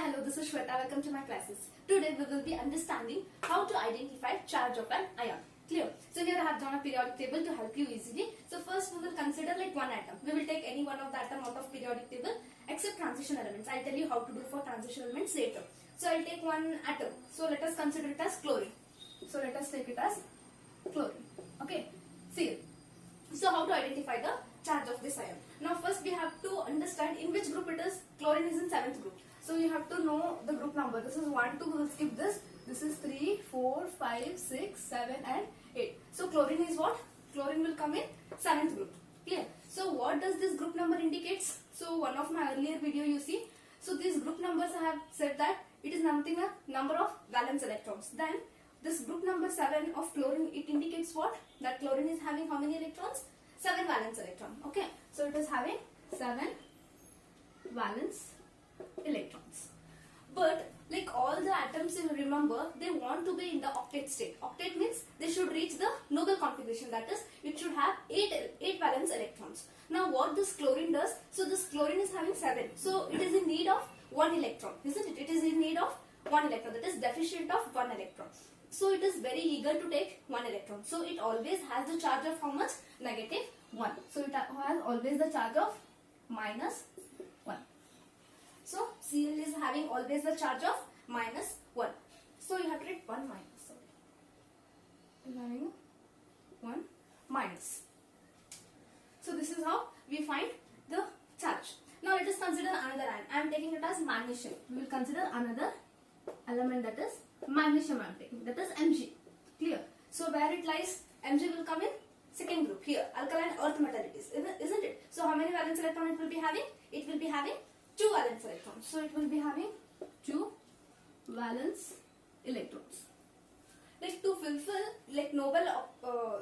Hello, this is Shweta. Welcome to my classes. Today we will be understanding how to identify charge of an ion. Clear? So here I have drawn a periodic table to help you easily. So first we will consider like one atom. We will take any one of the atom out of periodic table except transition elements. I'll tell you how to do for transition elements later. So I'll take one atom. So let us consider it as chlorine. So let us take it as chlorine. Okay. See. So how to identify the charge of this ion? Now first we have to understand in which group it is. Chlorine is in 7th group. So you have to know the group number. This is 1, 2, we will skip this. This is 3, 4, 5, 6, 7 and 8. So chlorine is what? Chlorine will come in 7th group. Clear? So what does this group number indicates? So one of my earlier video you see. So these group numbers I have said that it is nothing a number of valence electrons. Then this group number 7 of chlorine, it indicates what? That chlorine is having how many electrons? 7 valence electron. Okay. So it is having 7 valence electrons. But like all the atoms, if you remember, they want to be in the octet state. Octet means they should reach the noble configuration, that is it should have 8 valence electrons. Now what this chlorine does, so this chlorine is having 7, so it is in need of 1 electron, isn't it? It is in need of 1 electron, that is deficient of 1 electron. So it is very eager to take 1 electron. So it always has the charge of how much? Negative 1. So it has always the charge of minus 1. So Cl is having always the charge of minus 1. So you have to write 1 minus. Sorry. You are having 1 minus. So this is how we find the charge. Now let us consider another ion. I am taking it as magnesium. We will consider another element, that is magnesium I am taking. That is Mg. Clear? So where it lies, Mg will come in 2nd group. Here, alkaline earth metal it is, isn't it? So how many valence electron it will be having? It will be having 2 valence electrons. So it will be having 2 valence electrons. Like to fulfill like noble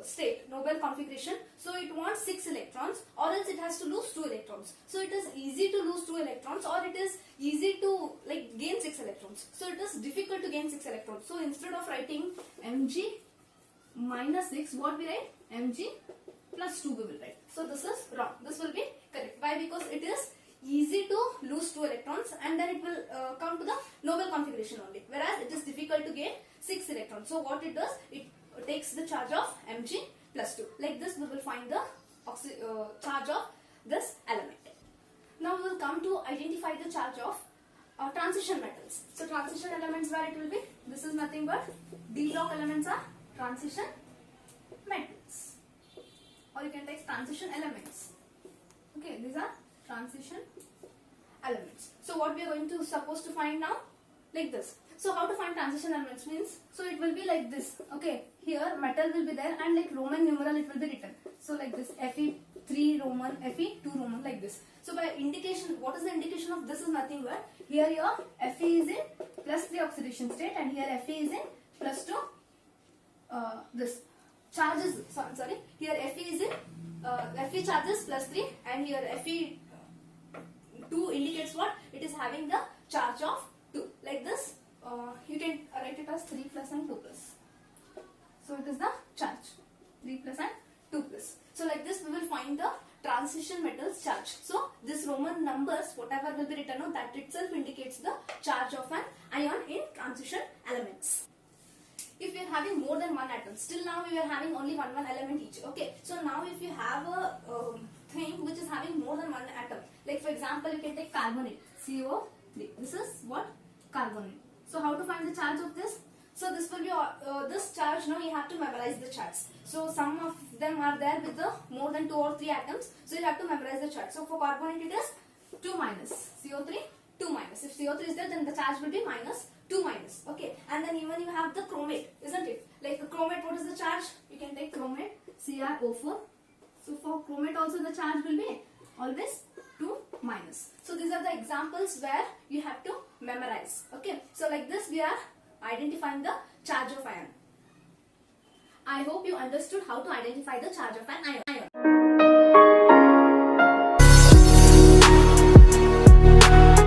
state, noble configuration, so it wants 6 electrons, or else it has to lose 2 electrons. So it is easy to lose 2 electrons, or it is easy to like gain 6 electrons. So it is difficult to gain 6 electrons. So instead of writing Mg minus 6, what we write? Mg plus 2 we will write. So this is wrong. This will be correct. Why? Because it is easy to lose 2 electrons and then it will come to the noble configuration only, whereas it is difficult to gain 6 electrons. So what it does, it takes the charge of Mg plus 2. Like this we will find the charge of this element. Now we will come to identify the charge of transition metals. So transition elements, where it will be, this is nothing but D block elements are transition metals, or you can take transition elements. Okay, these are transition elements. So what we are going to supposed to find now, like this. So how to find transition elements means, so it will be like this. Okay, here metal will be there and like Roman numeral it will be written. So like this, Fe3 Roman, Fe2 Roman, like this. So by indication, what is the indication of this is nothing but here your Fe is in +3 oxidation state and here Fe is in +2 this charges, sorry, here Fe is in Fe charges +3 and here Fe2 indicates what? It is having the charge of 2. Like this, you can write it as 3 plus and 2 plus. So it is the charge 3 plus and 2 plus. So like this we will find the transition metals charge. So this Roman numbers, whatever will be written on that itself indicates the charge of an ion in transition elements. If we are having more than one atom, still now we are having only one element each. Okay, so now if you have a thing which is having more than one atom, like for example you can take carbonate, CO3. This is what? Carbonate. So how to find the charge of this? So this will be this charge. Now you have to memorize the charts. So some of them are there with the more than 2 or 3 atoms. So you have to memorize the chart. So for carbonate it is 2 minus, CO3 2 minus. If CO3 is there, then the charge will be minus 2 minus. Okay, and then even you have the chromate, isn't it? Like the chromate, what is the charge? You can take chromate, CrO4. So for chromate also the charge will be always 2 minus. So these are the examples where you have to memorize. Okay, so like this we are identifying the charge of ion. I hope you understood how to identify the charge of an ion.